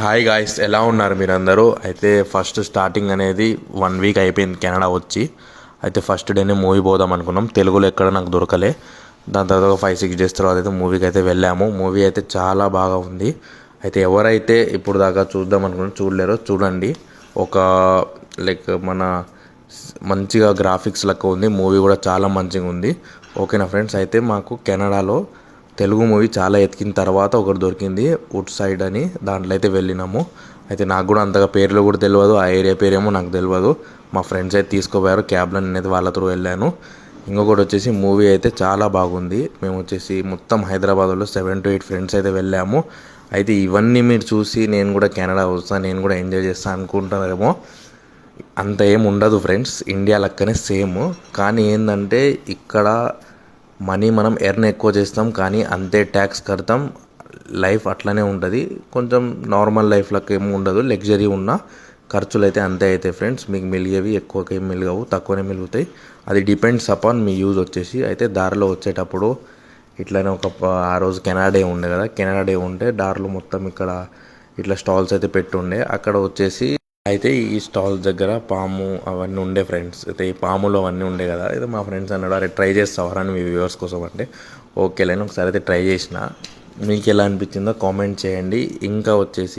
Hi guys, ఎలా ఉన్నారు మీరందరూ? అయితే ఫస్ట్ స్టార్టింగ్ అనేది 1 వీక్ అయిపోయింది కెనడా వచ్చి. అయితే ఫస్ట్ డేనే మూవీ పోదాం అనుకున్నాం. తెలుగులో ఎక్కడ నాకు దొరకలే. దాని తర్వాత 5-6 డేస్ తర్వాత అయితే మూవీకి అయితే వెళ్ళాము. మూవీ అయితే చాలా బాగా ఉంది. అయితే ఎవరైతే ఇప్పుడు దాకా చూద్దాం అనుకుని చూడలేరో చూడండి. ఒక లైక్ మన మంచిగా గ్రాఫిక్స్ లెక్క ఉంది. మూవీ కూడా చాలా మంచిగా ఉంది. ఓకేనా ఫ్రెండ్స్? అయితే మాకు కెనడాలో తెలుగు మూవీ చాలా ఎతికిన తర్వాత ఒకటి దొరికింది, వుడ్ సైడ్ అని. దాంట్లో అయితే వెళ్ళినాము. అయితే నాకు కూడా అంతగా పేర్లు కూడా తెలియదు, ఆ ఏరియా పేరేమో నాకు తెలియదు. మా ఫ్రెండ్స్ అయితే తీసుకుపోయారు క్యాబ్లో, నేనైతే వాళ్ళ త్రూ వెళ్ళాను. ఇంకొకటి వచ్చేసి మూవీ అయితే చాలా బాగుంది. మేము వచ్చేసి మొత్తం హైదరాబాద్లో 7 to 8 ఫ్రెండ్స్ అయితే వెళ్ళాము. అయితే ఇవన్నీ మీరు చూసి నేను కూడా కెనడా వస్తాను, నేను కూడా ఎంజాయ్ చేస్తాను అనుకుంటారేమో. అంత ఏం ఉండదు ఫ్రెండ్స్, ఇండియా లెక్కనే సేమ్. కానీ ఏంటంటే ఇక్కడ మనీ మనం ఎర్న్ ఎక్కువ చేస్తాం, కానీ అంతే ట్యాక్స్ కడతాం. లైఫ్ అట్లనే ఉంటుంది. కొంచెం నార్మల్ లైఫ్ లెక్క ఏమి ఉండదు. లగ్జరీ ఉన్న ఖర్చులు అయితే అంతే అవుతాయి ఫ్రెండ్స్. మీకు మిలిగేవి ఎక్కువగా ఏం మిలగవు, తక్కువనే మిలుగుతాయి. అది డిపెండ్స్ అపాన్ మీ యూజ్ వచ్చేసి. అయితే దారిలో వచ్చేటప్పుడు ఇట్లానే ఆ రోజు కెనడా డే ఉంటే దారిలో మొత్తం ఇక్కడ ఇట్లా స్టాల్స్ అయితే పెట్టుండే. అక్కడ వచ్చేసి అయితే ఈ స్టాల్స్ దగ్గర పాము అవన్నీ ఉండే ఫ్రెండ్స్. అయితే ఈ పాములు అవన్నీ ఉండే కదా. అయితే మా ఫ్రెండ్స్ అన్నాడు, అరే ట్రై చేస్తావరా అని, మీ వ్యూవర్స్ కోసం అంటే ఓకే లేని ఒకసారి అయితే ట్రై చేసిన. మీకు ఎలా అనిపించిందో కామెంట్ చేయండి. ఇంకా వచ్చేసి